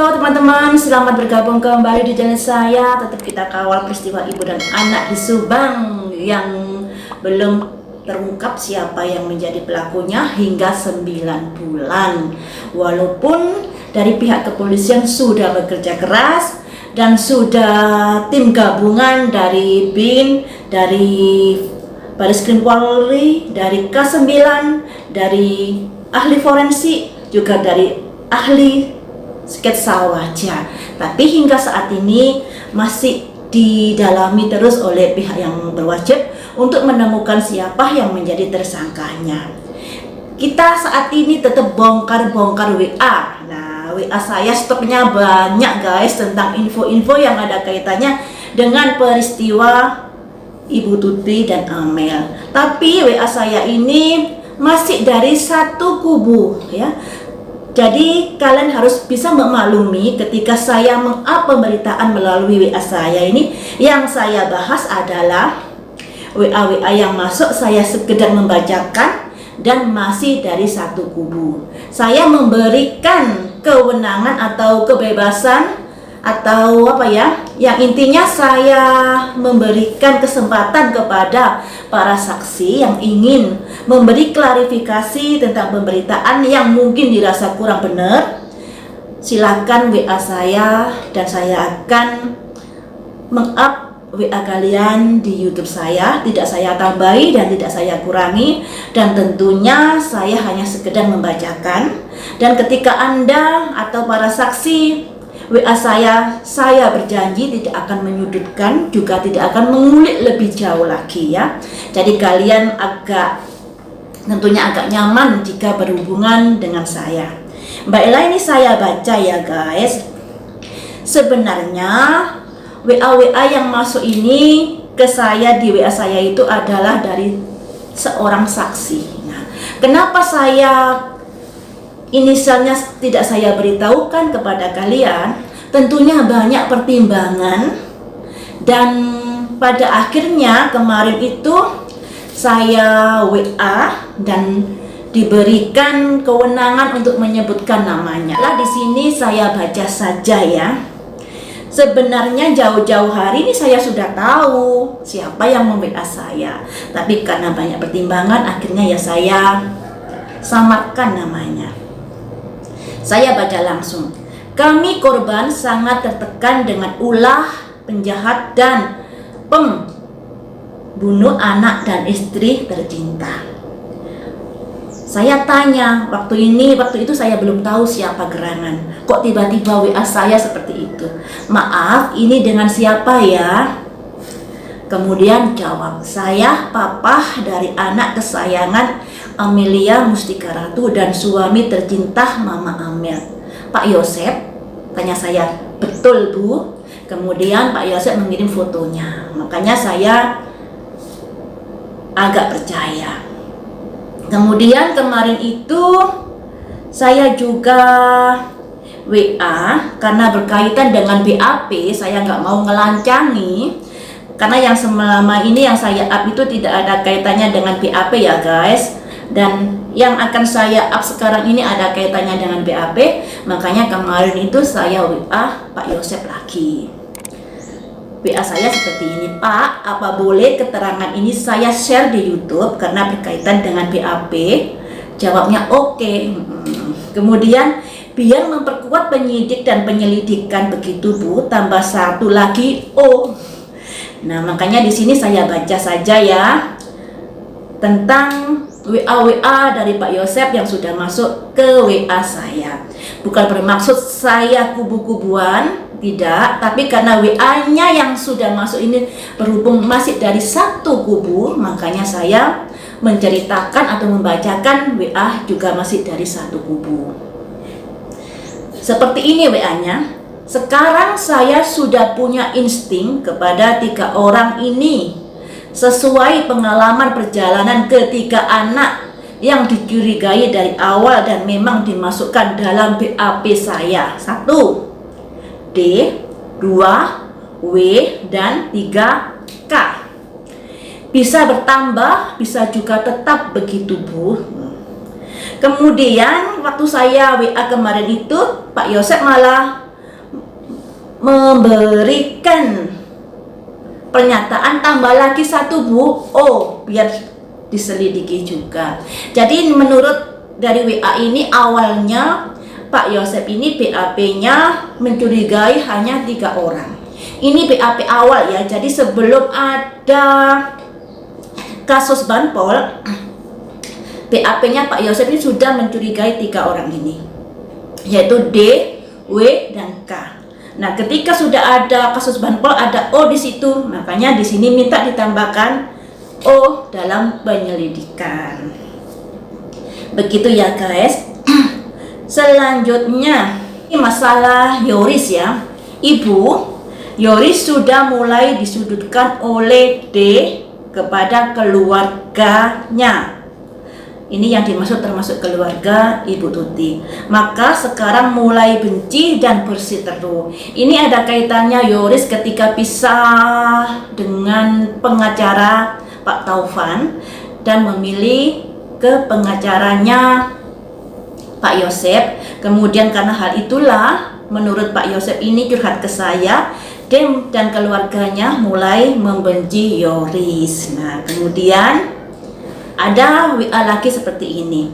Halo teman-teman, selamat bergabung kembali di channel saya. Tetap kita kawal peristiwa ibu dan anak di Subang yang belum terungkap siapa yang menjadi pelakunya hingga 9 bulan. Walaupun dari pihak kepolisian sudah bekerja keras dan sudah tim gabungan dari BIN, dari Bareskrim Polri, dari K9, dari ahli forensik, juga dari ahli sketsa wajah, tapi hingga saat ini masih didalami terus oleh pihak yang berwajib untuk menemukan siapa yang menjadi tersangkanya. Kita saat ini tetap bongkar-bongkar WA. Nah, WA saya stoknya banyak guys, tentang info-info yang ada kaitannya dengan peristiwa Ibu Tuti dan Amel. Tapi WA saya ini masih dari satu kubu ya. Jadi kalian harus bisa memaklumi ketika saya meng-up pemberitaan melalui WA saya ini. Yang saya bahas adalah WA-WA yang masuk saya sekedar membacakan dan masih dari satu kubu. Saya memberikan kewenangan atau kebebasan atau apa ya, yang intinya saya memberikan kesempatan kepada para saksi yang ingin memberi klarifikasi tentang pemberitaan yang mungkin dirasa kurang benar. Silakan WA saya dan saya akan meng-up WA kalian di YouTube saya. Tidak saya tambahi dan tidak saya kurangi, dan tentunya saya hanya sekedar membacakan. Dan ketika Anda atau para saksi WA saya berjanji tidak akan menyudutkan, juga tidak akan mengulik lebih jauh lagi ya. Jadi kalian tentunya agak nyaman jika berhubungan dengan saya. Baiklah, ini saya baca ya guys. Sebenarnya WA-WA yang masuk ini ke saya di WA saya itu adalah dari seorang saksi. Nah, kenapa inisialnya tidak saya beritahukan kepada kalian? Tentunya banyak pertimbangan, dan pada akhirnya kemarin itu saya WA dan diberikan kewenangan untuk menyebutkan namanya. Lah di sini saya baca saja ya. Sebenarnya jauh-jauh hari ini saya sudah tahu siapa yang mem-WA saya, tapi karena banyak pertimbangan akhirnya ya saya samarkan namanya. Saya baca langsung. Kami korban sangat tertekan dengan ulah penjahat dan pembunuh anak dan istri tercinta. Saya tanya, waktu itu saya belum tahu siapa gerangan. Kok tiba-tiba WA saya seperti itu? Maaf, ini dengan siapa ya? Kemudian jawab, saya papa dari anak kesayangan Amelia Mustika Ratu dan suami tercinta Mama Amel. Pak Yosep, tanya saya, betul Bu? Kemudian Pak Yosep mengirim fotonya. Makanya saya agak percaya. Kemudian kemarin itu saya juga WA karena berkaitan dengan BAP. Saya nggak mau ngelancangi, karena yang selama ini yang saya up itu tidak ada kaitannya dengan BAP ya guys. Dan yang akan saya up sekarang ini ada kaitannya dengan BAP. Makanya kemarin itu saya WA Pak Yosep lagi. WA saya seperti ini, Pak, apa boleh keterangan ini saya share di YouTube karena berkaitan dengan BAP? Jawabnya oke. Kemudian biar memperkuat penyidik dan penyelidikan begitu Bu, tambah satu lagi O. Nah, makanya di sini saya baca saja ya tentang WA dari Pak Yosep yang sudah masuk ke WA saya. Bukan bermaksud saya kubu-kubuan, tidak, tapi karena WA-nya yang sudah masuk ini berhubung masih dari satu kubu, makanya saya menceritakan atau membacakan WA juga masih dari satu kubu. Seperti ini WA-nya. Sekarang saya sudah punya insting kepada 3 orang ini. Sesuai pengalaman perjalanan ketiga anak yang dicurigai dari awal dan memang dimasukkan dalam BAP saya. 1, D, 2, W, dan 3, K. Bisa bertambah, bisa juga tetap begitu Bu. Kemudian waktu saya WA kemarin itu Pak Yosep malah memberikan pernyataan tambah lagi satu Bu. Oh, biar diselidiki juga. Jadi menurut dari WA ini awalnya Pak Yosep ini BAP-nya mencurigai hanya 3 orang. Ini BAP awal ya. Jadi sebelum ada kasus Banpol, BAP-nya Pak Yosep ini sudah mencurigai 3 orang ini, yaitu D, W, dan K. Nah, ketika sudah ada kasus Banpol ada O di situ, makanya di sini minta ditambahkan O dalam penyelidikan. Begitu ya guys. Selanjutnya ini masalah Yoris ya. Ibu Yoris sudah mulai disudutkan oleh D kepada keluarganya. Ini yang dimaksud termasuk keluarga Ibu Tuti. Maka sekarang mulai benci dan berseteru. Ini ada kaitannya Yoris ketika pisah dengan pengacara Pak Taufan dan memilih ke pengacaranya Pak Yosep. Kemudian karena hal itulah menurut Pak Yosep ini curhat ke saya, Dem dan keluarganya mulai membenci Yoris. Nah, kemudian ada WA lagi seperti ini.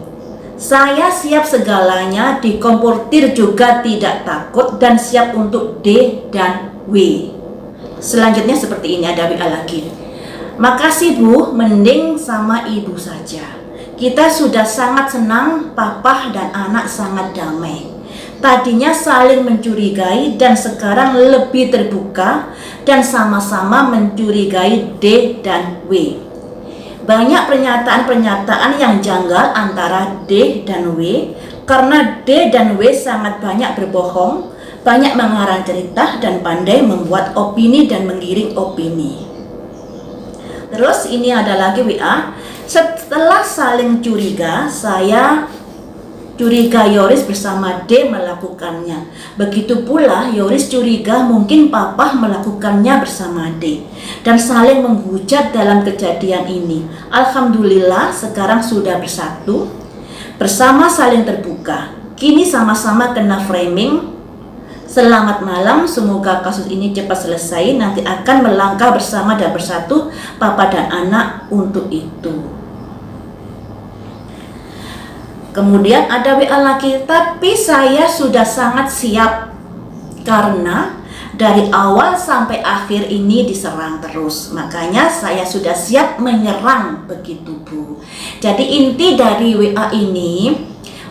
Saya siap segalanya, dikomportir juga tidak takut dan siap untuk D dan W. Selanjutnya seperti ini, ada WA lagi. Makasih Bu, mending sama ibu saja. Kita sudah sangat senang, papa dan anak sangat damai. Tadinya saling mencurigai dan sekarang lebih terbuka dan sama-sama mencurigai D dan W. Banyak pernyataan-pernyataan yang janggal antara D dan W karena D dan W sangat banyak berbohong, banyak mengarang cerita dan pandai membuat opini dan menggiring opini. Terus ini ada lagi WA. Setelah saling curiga, saya curiga Yoris bersama D melakukannya. Begitu pula Yoris curiga mungkin papa melakukannya bersama D dan saling menghujat dalam kejadian ini. Alhamdulillah sekarang sudah bersatu, bersama saling terbuka. Kini sama-sama kena framing. Selamat malam, semoga kasus ini cepat selesai. Nanti akan melangkah bersama dan bersatu papa dan anak untuk itu. Kemudian ada WA lagi, tapi saya sudah sangat siap karena dari awal sampai akhir ini diserang terus. Makanya saya sudah siap menyerang, begitu Bu. Jadi inti dari WA ini,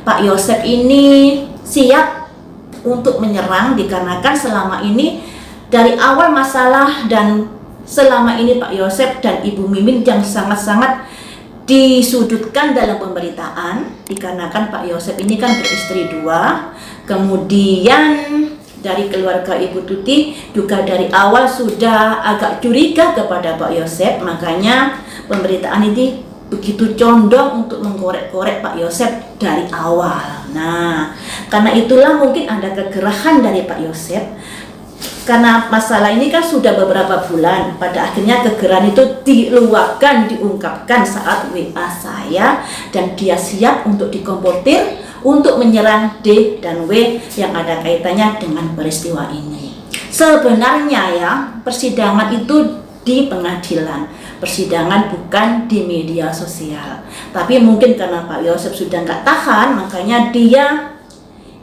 Pak Yosep ini siap untuk menyerang dikarenakan selama ini dari awal masalah dan selama ini Pak Yosep dan Ibu Mimin yang sangat-sangat disudutkan dalam pemberitaan dikarenakan Pak Yosep ini kan beristri 2. Kemudian dari keluarga Ibu Tuti juga dari awal sudah agak curiga kepada Pak Yosep, makanya pemberitaan ini begitu condong untuk mengkorek-korek Pak Yosep dari awal. Nah, karena itulah mungkin ada kegerahan dari Pak Yosep. Karena masalah ini kan sudah beberapa bulan, pada akhirnya kegerahan itu diluapkan, diungkapkan saat WA saya, dan dia siap untuk dikomportir untuk menyerang D dan W yang ada kaitannya dengan peristiwa ini. Sebenarnya ya, persidangan itu di pengadilan, persidangan bukan di media sosial. Tapi mungkin karena Pak Yosep sudah nggak tahan, makanya dia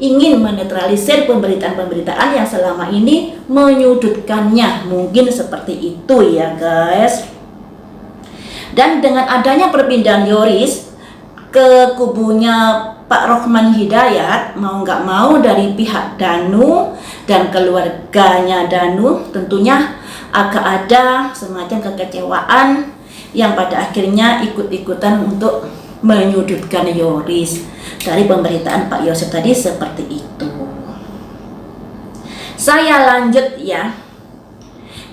ingin menetralisir pemberitaan-pemberitaan yang selama ini menyudutkannya. Mungkin seperti itu ya guys. Dan dengan adanya perpindahan Yoris ke kubunya Pak Rohman Hidayat, mau nggak mau dari pihak Danu dan keluarganya Danu tentunya agak ada semacam kekecewaan yang pada akhirnya ikut-ikutan untuk menyudutkan Yoris. Dari pemberitaan Pak Yosep tadi seperti itu. Saya lanjut ya.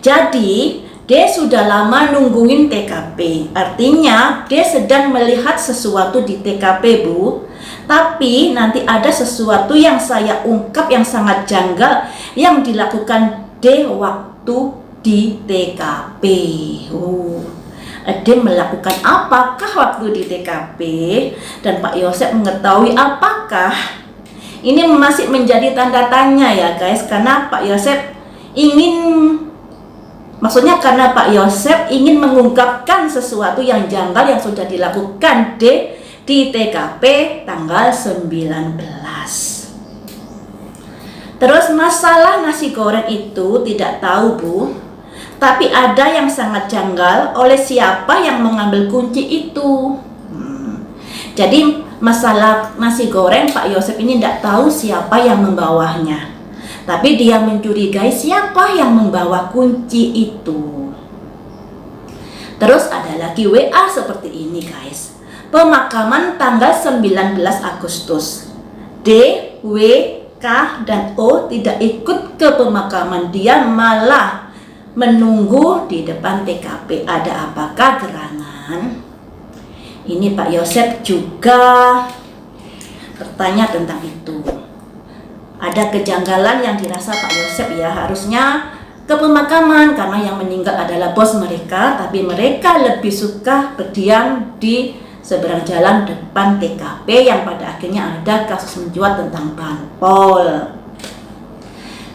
Jadi D sudah lama nungguin TKP. Artinya D sedang melihat sesuatu di TKP Bu. Tapi nanti ada sesuatu yang saya ungkap yang sangat janggal yang dilakukan D waktu di TKP. D melakukan apakah waktu di TKP, dan Pak Yosep mengetahui apakah, ini masih menjadi tanda tanya ya guys, karena Pak Yosep ingin, maksudnya karena Pak Yosep ingin mengungkapkan sesuatu yang janggal yang sudah dilakukan di TKP tanggal 19. Terus masalah nasi goreng itu tidak tahu Bu, tapi ada yang sangat janggal oleh siapa yang mengambil kunci itu. Jadi masalah nasi goreng Pak Yosep ini tidak tahu siapa yang membawanya, tapi dia mencurigai siapa yang membawa kunci itu. Terus ada lagi WA seperti ini guys. Pemakaman tanggal 19 Agustus. D, W, K, dan O tidak ikut ke pemakaman. Dia malah menunggu di depan TKP. Ada apakah gerangan? Ini Pak Yosep juga bertanya tentang itu. Ada kejanggalan yang dirasa Pak Yosep ya, harusnya ke pemakaman karena yang meninggal adalah bos mereka, tapi mereka lebih suka berdiam di seberang jalan depan TKP yang pada akhirnya ada kasus mencuat tentang banpol.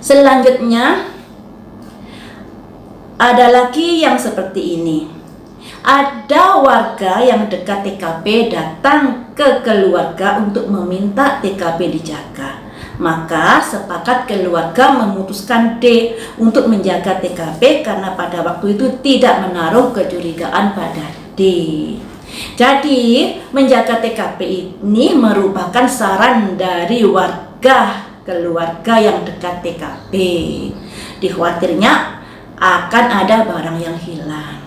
Selanjutnya ada lagi yang seperti ini. Ada warga yang dekat TKP datang ke keluarga untuk meminta TKP dijaga. Maka sepakat keluarga memutuskan D untuk menjaga TKP karena pada waktu itu tidak menaruh kecurigaan pada D. Jadi menjaga TKP ini merupakan saran dari warga keluarga yang dekat TKP. Dikhawatirnya akan ada barang yang hilang.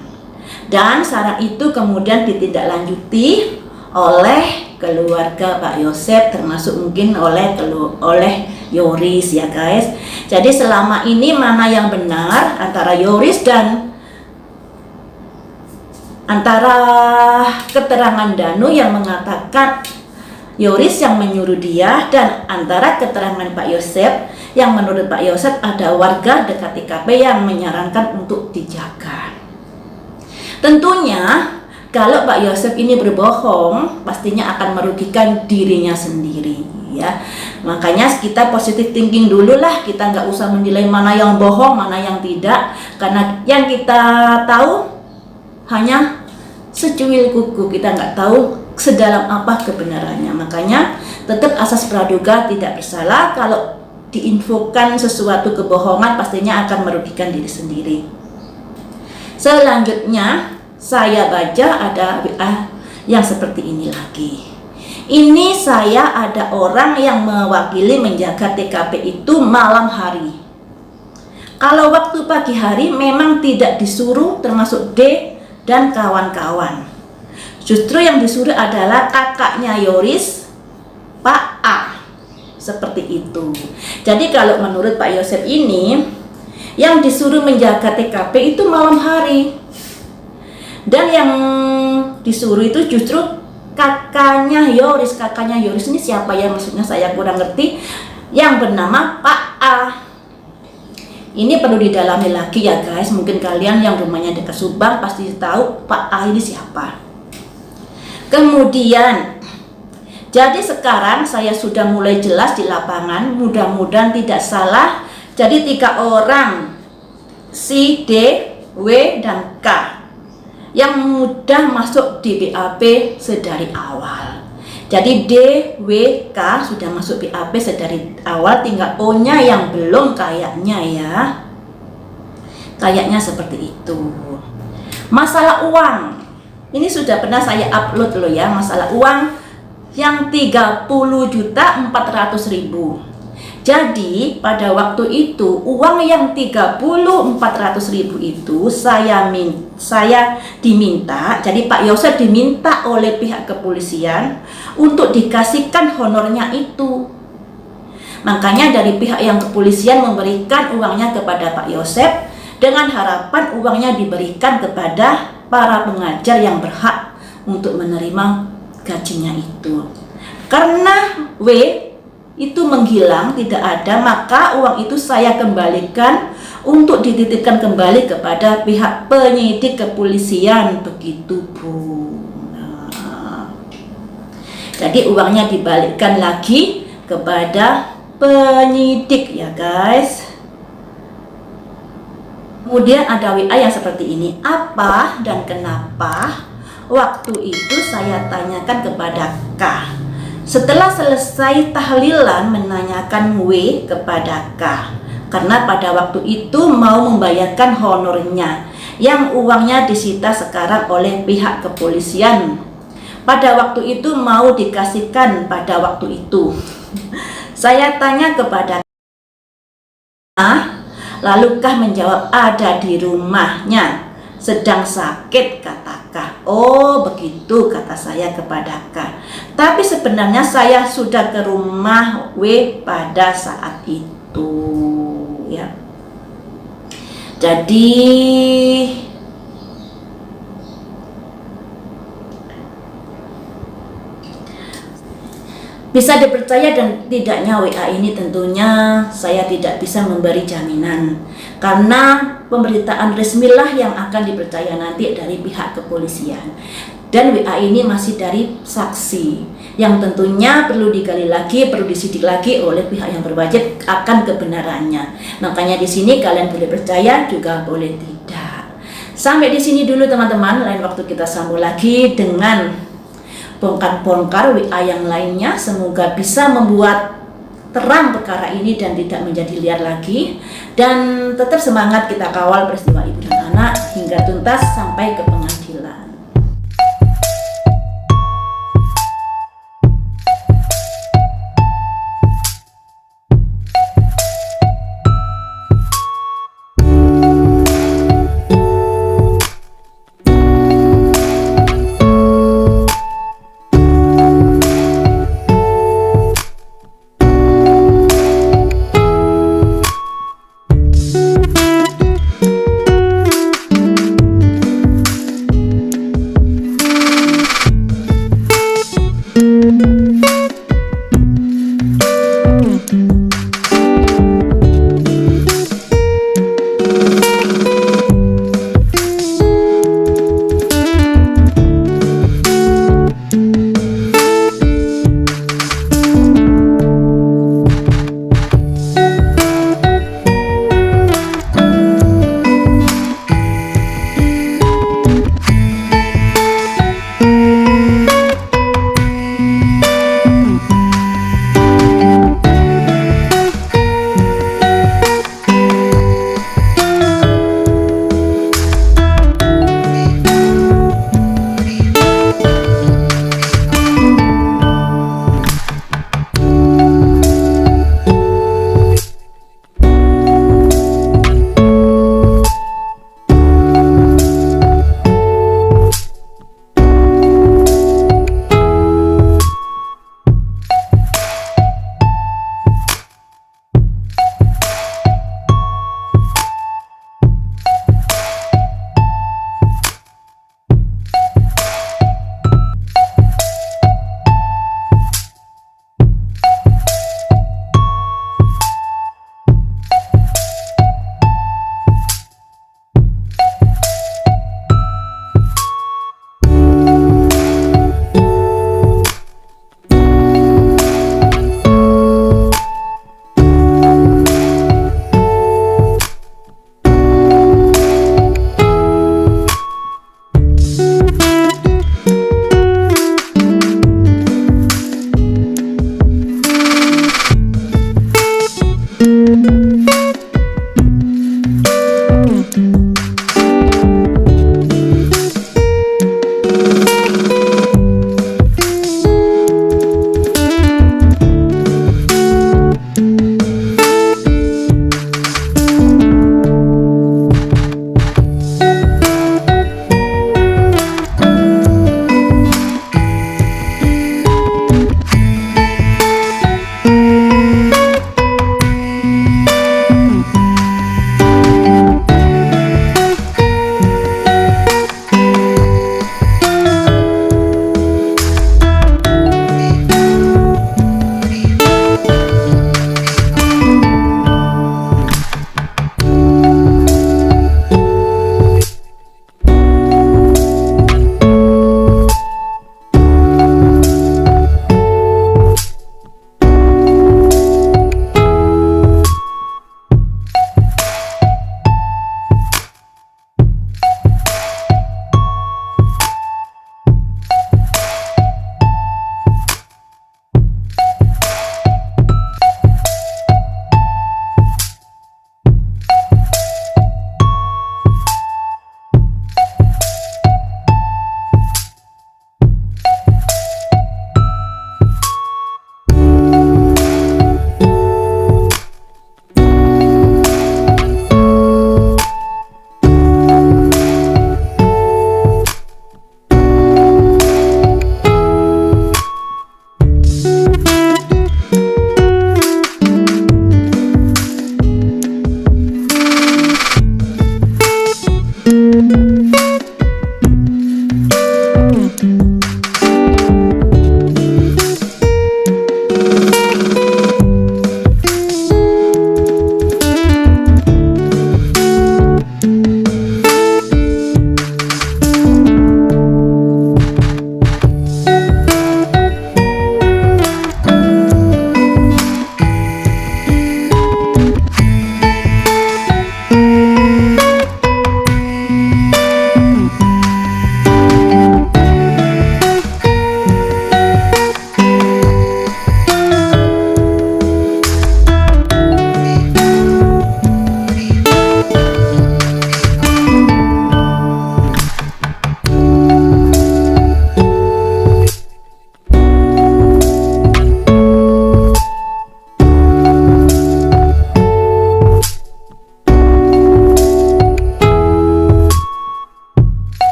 Dan saran itu kemudian ditindaklanjuti oleh keluarga Pak Yosep, termasuk mungkin oleh Yoris ya guys. Jadi selama ini mana yang benar antara Yoris dan antara keterangan Danu yang mengatakan Yoris yang menyuruh dia, dan antara keterangan Pak Yosep yang menurut Pak Yosep ada warga dekat TKP yang menyarankan untuk dijaga. Tentunya kalau Pak Yosep ini berbohong, pastinya akan merugikan dirinya sendiri ya. Makanya kita positive thinking dulu lah, kita nggak usah menilai mana yang bohong, mana yang tidak, karena yang kita tahu hanya secuil kuku, kita nggak tahu sedalam apa kebenarannya. Makanya tetap asas praduga tidak bersalah. Kalau diinfokan sesuatu kebohongan, pastinya akan merugikan diri sendiri. Selanjutnya saya baca ada WA yang seperti ini lagi. Ini saya ada orang yang mewakili menjaga TKP itu malam hari. Kalau waktu pagi hari memang tidak disuruh, termasuk D dan kawan-kawan. Justru yang disuruh adalah kakaknya Yoris, Pak A. Seperti itu. Jadi kalau menurut Pak Yosep ini, yang disuruh menjaga TKP itu malam hari. Dan yang disuruh itu justru kakaknya Yoris. Kakaknya Yoris ini siapa ya, maksudnya saya kurang ngerti. Yang bernama Pak A. Ini perlu didalami lagi ya guys. Mungkin kalian yang rumahnya dekat Subang pasti tahu Pak A ini siapa. Kemudian, jadi sekarang saya sudah mulai jelas di lapangan. Mudah-mudahan tidak salah. Jadi 3 orang, si D, W, dan K, yang mudah masuk di BAP sedari awal. Jadi D, W, K sudah masuk BAP sedari awal, tinggal O-nya yang belum kayaknya ya. Kayaknya seperti itu. Masalah uang, ini sudah pernah saya upload loh ya, masalah uang yang 30.400.000. Jadi pada waktu itu uang yang 30.400.000 itu saya diminta. Jadi Pak Yosep diminta oleh pihak kepolisian untuk dikasihkan honornya itu. Makanya dari pihak yang kepolisian memberikan uangnya kepada Pak Yosep dengan harapan uangnya diberikan kepada para pengajar yang berhak untuk menerima gajinya itu. Karena W itu menghilang, tidak ada, maka uang itu saya kembalikan untuk dititipkan kembali kepada pihak penyidik kepolisian, begitu Bu. Nah, jadi uangnya dibalikkan lagi kepada penyidik ya guys. Kemudian ada WA yang seperti ini. Apa dan kenapa waktu itu saya tanyakan kepada K. Setelah selesai tahlilan menanyakan W kepada K. Karena pada waktu itu mau membayarkan honornya yang uangnya disita sekarang oleh pihak kepolisian. Pada waktu itu mau dikasihkan pada waktu itu. Saya tanya kepada K. Lalu Kah menjawab ada di rumahnya, sedang sakit, kata Kah. Oh begitu, kata saya kepada Kah. Tapi sebenarnya saya sudah ke rumah W pada saat itu, ya. Jadi bisa dipercaya dan tidaknya WA ini tentunya saya tidak bisa memberi jaminan, karena pemberitaan resmilah yang akan dipercaya nanti dari pihak kepolisian. Dan WA ini masih dari saksi yang tentunya perlu digali lagi, perlu disidik lagi oleh pihak yang berwajib akan kebenarannya. Makanya di sini kalian boleh percaya juga boleh tidak. Sampai di sini dulu teman-teman, lain waktu kita sambung lagi dengan bongkar-bongkar WA yang lainnya. Semoga bisa membuat terang perkara ini dan tidak menjadi liar lagi. Dan tetap semangat kita kawal peristiwa ibu dan anak hingga tuntas sampai ke pengadilan.